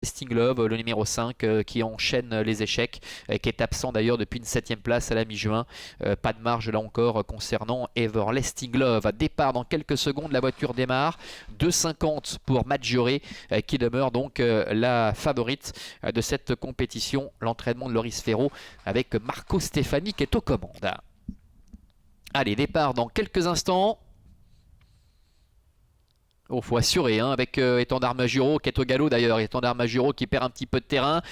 Stinglove, le numéro 5, qui enchaîne les échecs, qui est absent d'ailleurs depuis une 7e place à la mi-juin. Pas de marge là encore concernant Everley Stinglove. Départ dans quelques secondes, la voiture démarre. 2,50 pour Maggiore, qui demeure donc la favorite de cette compétition. L'entraînement de Loris Ferro avec Marco Stefani qui est aux commandes. Allez, départ dans quelques instants. Il faut assurer avec Étendard Majuro qui est au galop d'ailleurs. Étendard Majuro qui perd un petit peu de terrain.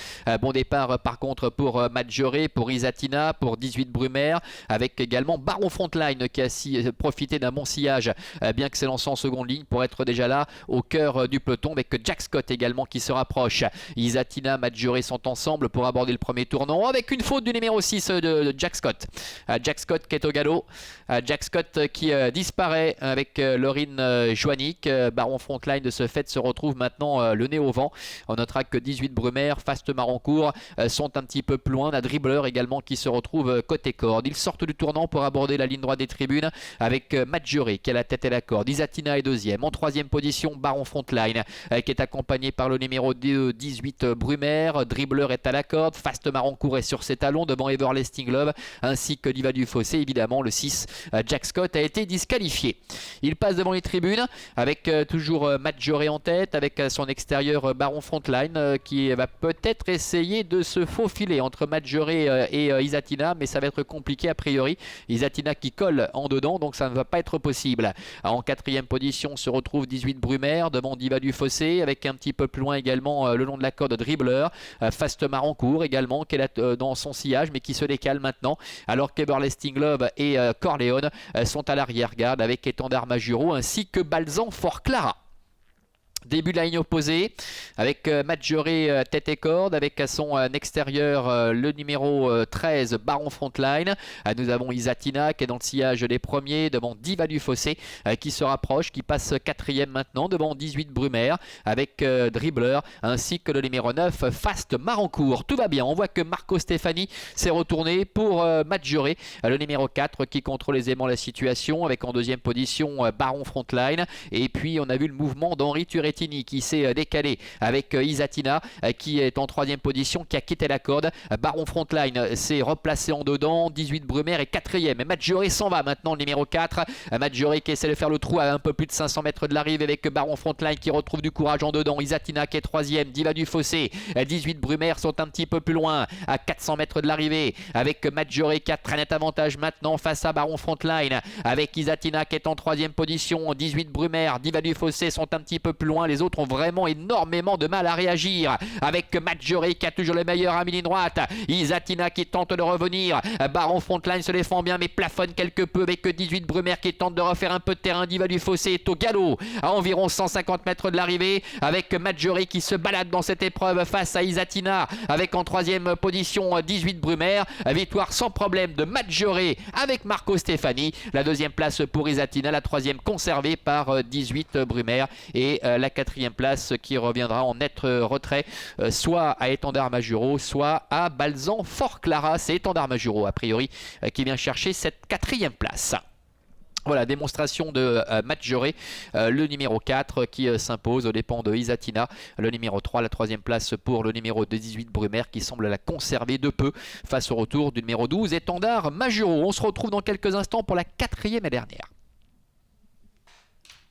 Bon départ par contre pour Maggiore, pour Isatina, pour 18 Brumaire, avec également Baron Frontline qui a profité d'un bon sillage, bien que c'est lancé en seconde ligne pour être déjà là au cœur du peloton, avec Jack Scott également qui se rapproche. Isatina, Maggiore sont ensemble pour aborder le premier tournant, avec une faute du numéro 6 de Jack Scott. Jack Scott qui est au galop. Jack Scott qui disparaît avec Laurine Joannick. Baron Frontline de ce fait se retrouve maintenant le nez au vent. On notera que 18 Brumaire, Fast Marancourt sont un petit peu plus loin. On a Dribbler également qui se retrouve côté corde. Ils sortent du tournant pour aborder la ligne droite des tribunes avec Maggiore qui a la tête et la corde. Isatina est deuxième. En troisième position, Baron Frontline qui est accompagné par le numéro 18 Brumaire. Dribbler est à la corde. Fast Marancourt est sur ses talons devant Everley Stinglove ainsi que Diva du Fossé. Évidemment, le 6 Jack Scott a été disqualifié. Il passe devant les tribunes avec toujours Maggiore en tête, avec son extérieur Baron Frontline qui va peut-être essayer de se faufiler entre Maggiore et Isatina, mais ça va être compliqué a priori. Isatina qui colle en dedans, donc ça ne va pas être possible. En quatrième position se retrouve 18 Brumaire devant Diva du Fossé, avec un petit peu plus loin également le long de la corde Dribbler. Fast Marancourt également qui est là dans son sillage mais qui se décale maintenant, alors qu'Everley Stinglove et Corleone sont à l'arrière-garde avec Étendard Majuro ainsi que Balzan Fort Clara. Début de la ligne opposée avec Maggiore tête et corde, avec à son extérieur le numéro 13 Baron Frontline. Nous avons Isatina qui est dans le sillage des premiers devant Diva du Fossé qui se rapproche, qui passe quatrième maintenant devant 18 Brumaire avec Dribbler ainsi que le numéro 9 Fast Marancourt. Tout va bien, on voit que Marco Stefani s'est retourné pour Maggiore, le numéro 4 qui contrôle aisément la situation avec en deuxième position Baron Frontline, et puis on a vu le mouvement d'Henri Turettini qui s'est décalé avec Isatina qui est en troisième position, qui a quitté la corde. Baron Frontline s'est replacé en dedans, 18 Brumaire est quatrième. Maggiore s'en va maintenant, le numéro 4. Maggiore qui essaie de faire le trou à un peu plus de 500 mètres de l'arrivée avec Baron Frontline qui retrouve du courage en dedans. Isatina qui est troisième, Diva du Fossé, 18 Brumaire sont un petit peu plus loin à 400 mètres de l'arrivée avec Maggiore qui a très net avantage maintenant face à Baron Frontline, avec Isatina qui est en troisième position, 18 Brumaire, Diva du Fossé sont un petit peu plus loin. Les autres ont vraiment énormément de mal à réagir, avec Maggiore qui a toujours le meilleur à mi-ligne droite, Isatina qui tente de revenir, Baron Frontline se défend bien mais plafonne quelque peu avec 18 Brumaire qui tente de refaire un peu de terrain. Diva du Fossé est au galop à environ 150 mètres de l'arrivée, avec Maggiore qui se balade dans cette épreuve face à Isatina, avec en troisième position 18 Brumaire. Victoire sans problème de Maggiore avec Marco Stefani. La deuxième place pour Isatina, la troisième conservée par 18 Brumaire, et la quatrième place qui reviendra en net retrait soit à Étendard Majuro, soit à Balzan Fort Clara. C'est Étendard Majuro a priori qui vient chercher cette quatrième place. Voilà, démonstration de Maggiore, le numéro 4 qui s'impose aux dépens de Isatina. Le numéro 3, la troisième place pour le numéro 18 Brumaire qui semble la conserver de peu face au retour du numéro 12 Étendard Majuro. On se retrouve dans quelques instants pour la quatrième et dernière.